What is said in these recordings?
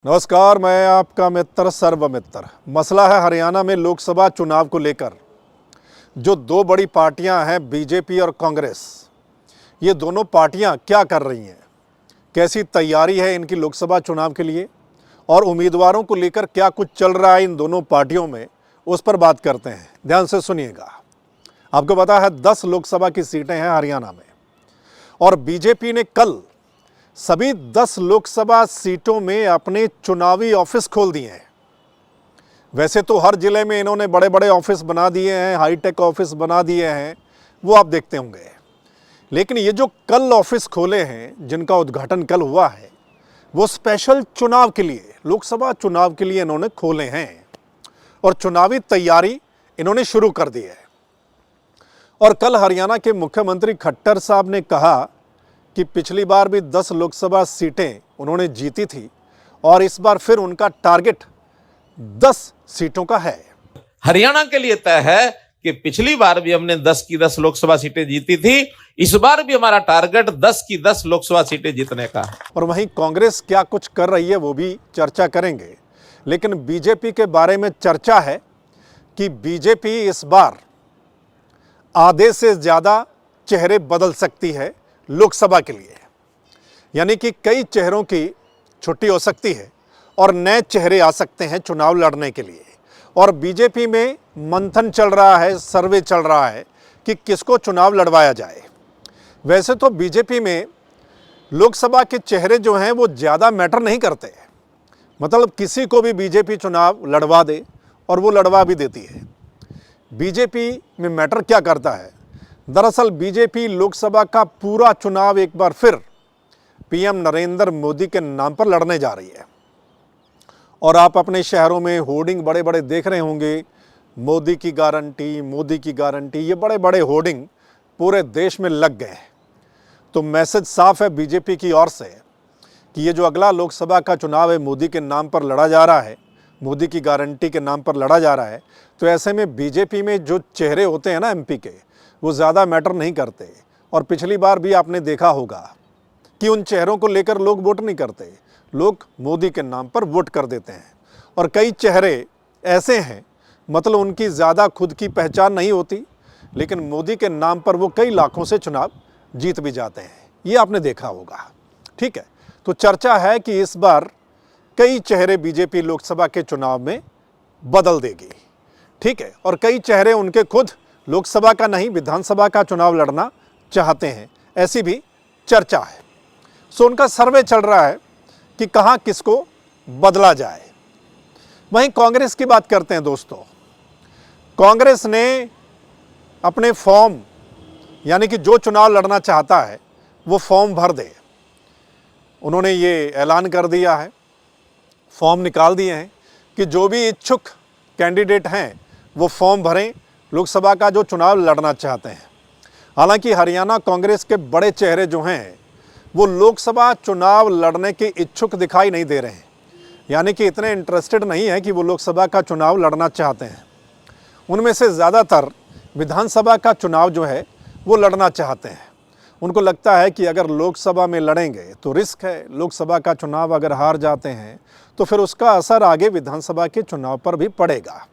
नमस्कार, मैं आपका मित्र सर्वमित्र। मसला है हरियाणा में लोकसभा चुनाव को लेकर। जो दो बड़ी पार्टियां हैं बीजेपी और कांग्रेस, ये दोनों पार्टियां क्या कर रही हैं, कैसी तैयारी है इनकी लोकसभा चुनाव के लिए और उम्मीदवारों को लेकर क्या कुछ चल रहा है इन दोनों पार्टियों में, उस पर बात करते हैं। ध्यान से सुनिएगा। आपको पता है 10 लोकसभा की सीटें हैं हरियाणा में और बीजेपी ने कल सभी 10 लोकसभा सीटों में अपने चुनावी ऑफिस खोल दिए हैं। वैसे तो हर जिले में इन्होंने बड़े बड़े ऑफिस बना दिए हैं, हाईटेक ऑफिस बना दिए हैं, वो आप देखते होंगे। लेकिन ये जो कल ऑफिस खोले हैं, जिनका उद्घाटन कल हुआ है, वो स्पेशल चुनाव के लिए, लोकसभा चुनाव के लिए इन्होंने खोले हैं और चुनावी तैयारी इन्होंने शुरू कर दी है। और कल हरियाणा के मुख्यमंत्री खट्टर साहब ने कहा कि पिछली बार भी 10 लोकसभा सीटें उन्होंने जीती थी और इस बार फिर उनका टारगेट 10 सीटों का है। हरियाणा के लिए तय है कि पिछली बार भी हमने 10 की 10 लोकसभा सीटें जीती थी, इस बार भी हमारा टारगेट 10 की 10 लोकसभा सीटें जीतने का है। और वहीं कांग्रेस क्या कुछ कर रही है वो भी चर्चा करेंगे। लेकिन बीजेपी के बारे में चर्चा है कि बीजेपी इस बार आधे से ज़्यादा चेहरे बदल सकती है लोकसभा के लिए, यानी कि कई चेहरों की छुट्टी हो सकती है और नए चेहरे आ सकते हैं चुनाव लड़ने के लिए। और बीजेपी में मंथन चल रहा है, सर्वे चल रहा है कि किसको चुनाव लड़वाया जाए। वैसे तो बीजेपी में लोकसभा के चेहरे जो हैं वो ज़्यादा मैटर नहीं करते, मतलब किसी को भी बीजेपी चुनाव लड़वा दे और वो लड़वा भी देती है। बीजेपी में मैटर क्या करता है, दरअसल बीजेपी लोकसभा का पूरा चुनाव एक बार फिर पीएम नरेंद्र मोदी के नाम पर लड़ने जा रही है। और आप अपने शहरों में होर्डिंग बड़े बड़े देख रहे होंगे, मोदी की गारंटी, मोदी की गारंटी, ये बड़े बड़े होर्डिंग पूरे देश में लग गए हैं। तो मैसेज साफ है बीजेपी की ओर से कि ये जो अगला लोकसभा का चुनाव है मोदी के नाम पर लड़ा जा रहा है, मोदी की गारंटी के नाम पर लड़ा जा रहा है। तो ऐसे में बीजेपी में जो चेहरे होते हैं ना एमपी के, वो ज़्यादा मैटर नहीं करते। और पिछली बार भी आपने देखा होगा कि उन चेहरों को लेकर लोग वोट नहीं करते, लोग मोदी के नाम पर वोट कर देते हैं। और कई चेहरे ऐसे हैं, मतलब उनकी ज़्यादा खुद की पहचान नहीं होती, लेकिन मोदी के नाम पर वो कई लाखों से चुनाव जीत भी जाते हैं। ये आपने देखा होगा। ठीक है, तो चर्चा है कि इस बार कई चेहरे बीजेपी लोकसभा के चुनाव में बदल देगी। ठीक है, और कई चेहरे उनके खुद लोकसभा का नहीं विधानसभा का चुनाव लड़ना चाहते हैं, ऐसी भी चर्चा है। सो उनका सर्वे चल रहा है कि कहां किसको बदला जाए। वहीं कांग्रेस की बात करते हैं दोस्तों। कांग्रेस ने अपने फॉर्म, यानी कि जो चुनाव लड़ना चाहता है वो फॉर्म भर दे, उन्होंने ये ऐलान कर दिया है, फॉर्म निकाल दिए हैं कि जो भी इच्छुक कैंडिडेट हैं वो फॉर्म भरें, लोकसभा का जो चुनाव लड़ना चाहते हैं। हालांकि हरियाणा कांग्रेस के बड़े चेहरे जो हैं वो लोकसभा चुनाव लड़ने के इच्छुक दिखाई नहीं दे रहे हैं, यानी कि इतने इंटरेस्टेड नहीं है कि वो लोकसभा का चुनाव लड़ना चाहते हैं। उनमें से ज़्यादातर विधानसभा का चुनाव जो है वो लड़ना चाहते हैं। उनको लगता है कि अगर लोकसभा में लड़ेंगे तो रिस्क है, लोकसभा का चुनाव अगर हार जाते हैं तो फिर उसका असर आगे विधानसभा के चुनाव पर भी पड़ेगा।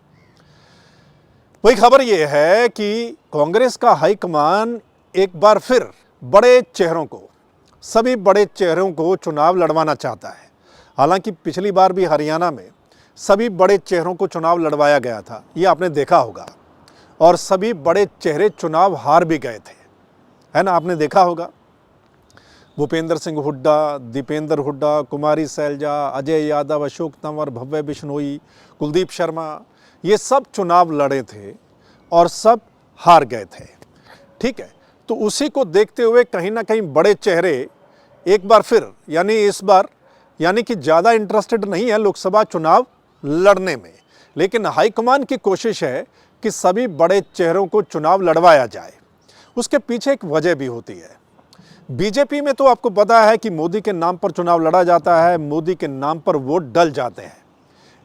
वही खबर यह है कि कांग्रेस का हाईकमान एक बार फिर बड़े चेहरों को, सभी बड़े चेहरों को चुनाव लड़वाना चाहता है। हालांकि पिछली बार भी हरियाणा में सभी बड़े चेहरों को चुनाव लड़वाया गया था, ये आपने देखा होगा, और सभी बड़े चेहरे चुनाव हार भी गए थे, है ना, आपने देखा होगा। भूपेंद्र सिंह हुड्डा, दीपेंद्र हुड्डा, कुमारी सैलजा, अजय यादव, अशोक तंवर, भव्य बिश्नोई, कुलदीप शर्मा, ये सब चुनाव लड़े थे और सब हार गए थे। ठीक है, तो उसी को देखते हुए कहीं ना कहीं बड़े चेहरे एक बार फिर, यानी इस बार, यानी कि ज़्यादा इंटरेस्टेड नहीं है लोकसभा चुनाव लड़ने में, लेकिन हाईकमान की कोशिश है कि सभी बड़े चेहरों को चुनाव लड़वाया जाए। उसके पीछे एक वजह भी होती है। बीजेपी में तो आपको पता है कि मोदी के नाम पर चुनाव लड़ा जाता है, मोदी के नाम पर वोट डल जाते हैं।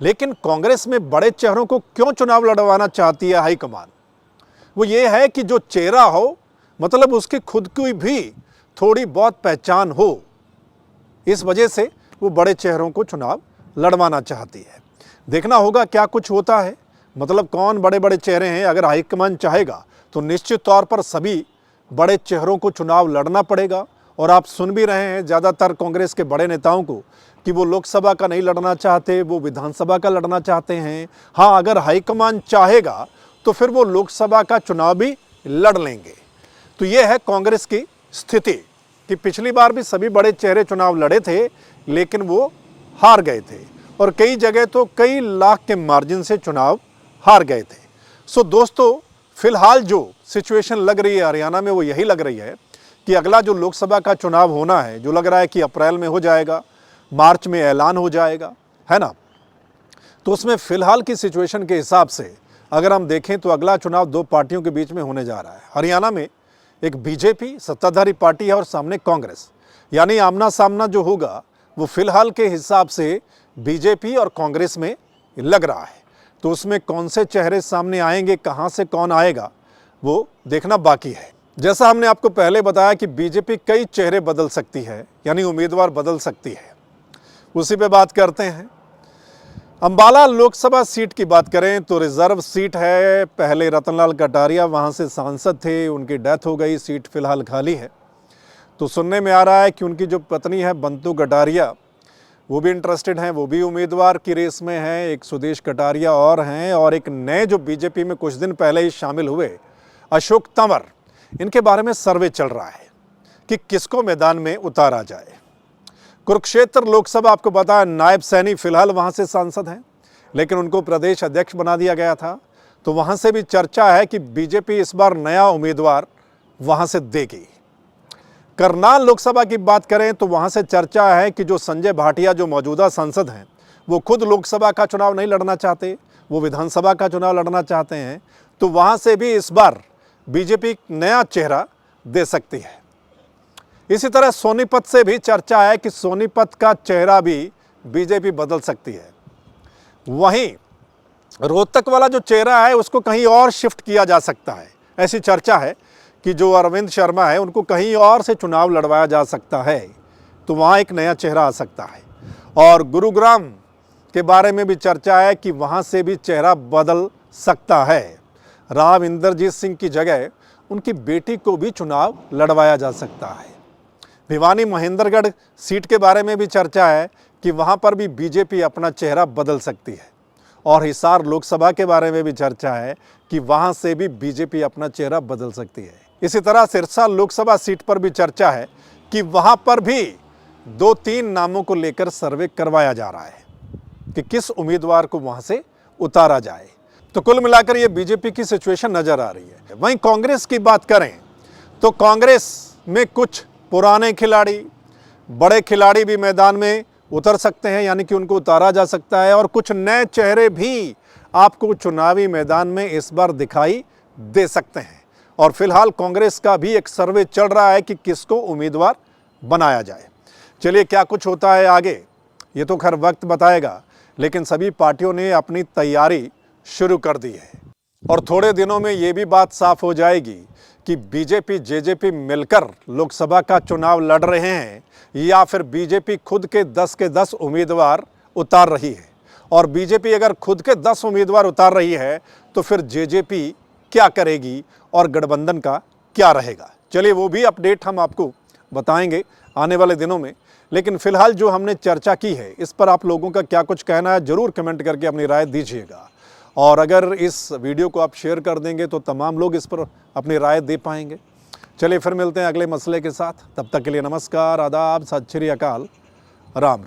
लेकिन कांग्रेस में बड़े चेहरों को क्यों चुनाव लड़वाना चाहती है हाईकमान, वो ये है कि जो चेहरा हो, मतलब उसकी खुद की भी थोड़ी बहुत पहचान हो, इस वजह से वो बड़े चेहरों को चुनाव लड़वाना चाहती है। देखना होगा क्या कुछ होता है, मतलब कौन बड़े बड़े चेहरे हैं। अगर हाईकमान चाहेगा तो निश्चित तौर पर सभी बड़े चेहरों को चुनाव लड़ना पड़ेगा। और आप सुन भी रहे हैं ज़्यादातर कांग्रेस के बड़े नेताओं को कि वो लोकसभा का नहीं लड़ना चाहते, वो विधानसभा का लड़ना चाहते हैं। हाँ, अगर हाईकमान चाहेगा तो फिर वो लोकसभा का चुनाव भी लड़ लेंगे। तो ये है कांग्रेस की स्थिति कि पिछली बार भी सभी बड़े चेहरे चुनाव लड़े थे, लेकिन वो हार गए थे और कई जगह तो कई लाख के मार्जिन से चुनाव हार गए थे। सो दोस्तों, फिलहाल जो सिचुएशन लग रही है हरियाणा में वो यही लग रही है कि अगला जो लोकसभा का चुनाव होना है, जो लग रहा है कि अप्रैल में हो जाएगा, मार्च में ऐलान हो जाएगा, है ना। तो उसमें फिलहाल की सिचुएशन के हिसाब से अगर हम देखें तो अगला चुनाव दो पार्टियों के बीच में होने जा रहा है। हरियाणा में एक बीजेपी सत्ताधारी पार्टी है और सामने कांग्रेस, यानी आमना सामना जो होगा वो फिलहाल के हिसाब से बीजेपी और कांग्रेस में लग रहा है। तो उसमें कौन से चेहरे सामने आएंगे, कहां से कौन आएगा, वो देखना बाकी है। जैसा हमने आपको पहले बताया कि बीजेपी कई चेहरे बदल सकती है, यानी उम्मीदवार बदल सकती है। उसी पे बात करते हैं। अंबाला लोकसभा सीट की बात करें तो रिजर्व सीट है। पहले रतनलाल कटारिया वहां से सांसद थे, उनकी डेथ हो गई, सीट फिलहाल खाली है। तो सुनने में आ रहा है कि उनकी जो पत्नी है बंतु कटारिया, वो भी इंटरेस्टेड हैं, वो भी उम्मीदवार की रेस में हैं। एक सुदेश कटारिया और हैं, और एक नए जो बीजेपी में कुछ दिन पहले ही शामिल हुए अशोक तंवर, इनके बारे में सर्वे चल रहा है कि किसको मैदान में उतारा जाए। कुरुक्षेत्र लोकसभा आपको पता है, नायब सैनी फिलहाल वहां से सांसद हैं, लेकिन उनको प्रदेश अध्यक्ष बना दिया गया था। तो वहां से भी चर्चा है कि बीजेपी इस बार नया उम्मीदवार वहां से देगी। करनाल लोकसभा की बात करें तो वहां से चर्चा है कि जो संजय भाटिया जो मौजूदा सांसद हैं, वो खुद लोकसभा का चुनाव नहीं लड़ना चाहते, वो विधानसभा का चुनाव लड़ना चाहते हैं। तो वहां से भी इस बार बीजेपी नया चेहरा दे सकती है। इसी तरह सोनीपत से भी चर्चा है कि सोनीपत का चेहरा भी बीजेपी बदल सकती है। वहीं रोहतक वाला जो चेहरा है उसको कहीं और शिफ्ट किया जा सकता है। ऐसी चर्चा है कि जो अरविंद शर्मा है उनको कहीं और से चुनाव लड़वाया जा सकता है, तो वहाँ एक नया चेहरा आ सकता है। और गुरुग्राम के बारे में भी चर्चा है कि वहाँ से भी चेहरा बदल सकता है। राव इंद्रजीत सिंह की जगह उनकी बेटी को भी चुनाव लड़वाया जा सकता है। भिवानी महेंद्रगढ़ सीट के बारे में भी चर्चा है कि वहाँ पर भी बीजेपी अपना चेहरा बदल सकती है। और हिसार लोकसभा के बारे में भी चर्चा है कि वहाँ से भी बीजेपी अपना चेहरा बदल सकती है। इसी तरह सिरसा लोकसभा सीट पर भी चर्चा है कि वहाँ पर भी 2-3 नामों को लेकर सर्वे करवाया जा रहा है कि किस उम्मीदवार को वहाँ से उतारा जाए। तो कुल मिलाकर ये बीजेपी की सिचुएशन नजर आ रही है। वहीं कांग्रेस की बात करें तो कांग्रेस में कुछ पुराने खिलाड़ी, बड़े खिलाड़ी भी मैदान में उतर सकते हैं, यानी कि उनको उतारा जा सकता है। और कुछ नए चेहरे भी आपको चुनावी मैदान में इस बार दिखाई दे सकते हैं। और फिलहाल कांग्रेस का भी एक सर्वे चल रहा है कि किसको उम्मीदवार बनाया जाए। चलिए, क्या कुछ होता है आगे ये तो खैर वक्त बताएगा, लेकिन सभी पार्टियों ने अपनी तैयारी शुरू कर दी है। और थोड़े दिनों में ये भी बात साफ हो जाएगी कि बीजेपी जेजेपी मिलकर लोकसभा का चुनाव लड़ रहे हैं या फिर बीजेपी खुद के 10 उम्मीदवार उतार रही है। और बीजेपी अगर खुद के 10 उम्मीदवार उतार रही है तो फिर जेजेपी क्या करेगी और गठबंधन का क्या रहेगा। चलिए, वो भी अपडेट हम आपको बताएंगे आने वाले दिनों में। लेकिन फिलहाल जो हमने चर्चा की है इस पर आप लोगों का क्या कुछ कहना है, ज़रूर कमेंट करके अपनी राय दीजिएगा। और अगर इस वीडियो को आप शेयर कर देंगे तो तमाम लोग इस पर अपनी राय दे पाएंगे। चलिए, फिर मिलते हैं अगले मसले के साथ। तब तक के लिए नमस्कार, आदाब, सत श्री अकाल, राम।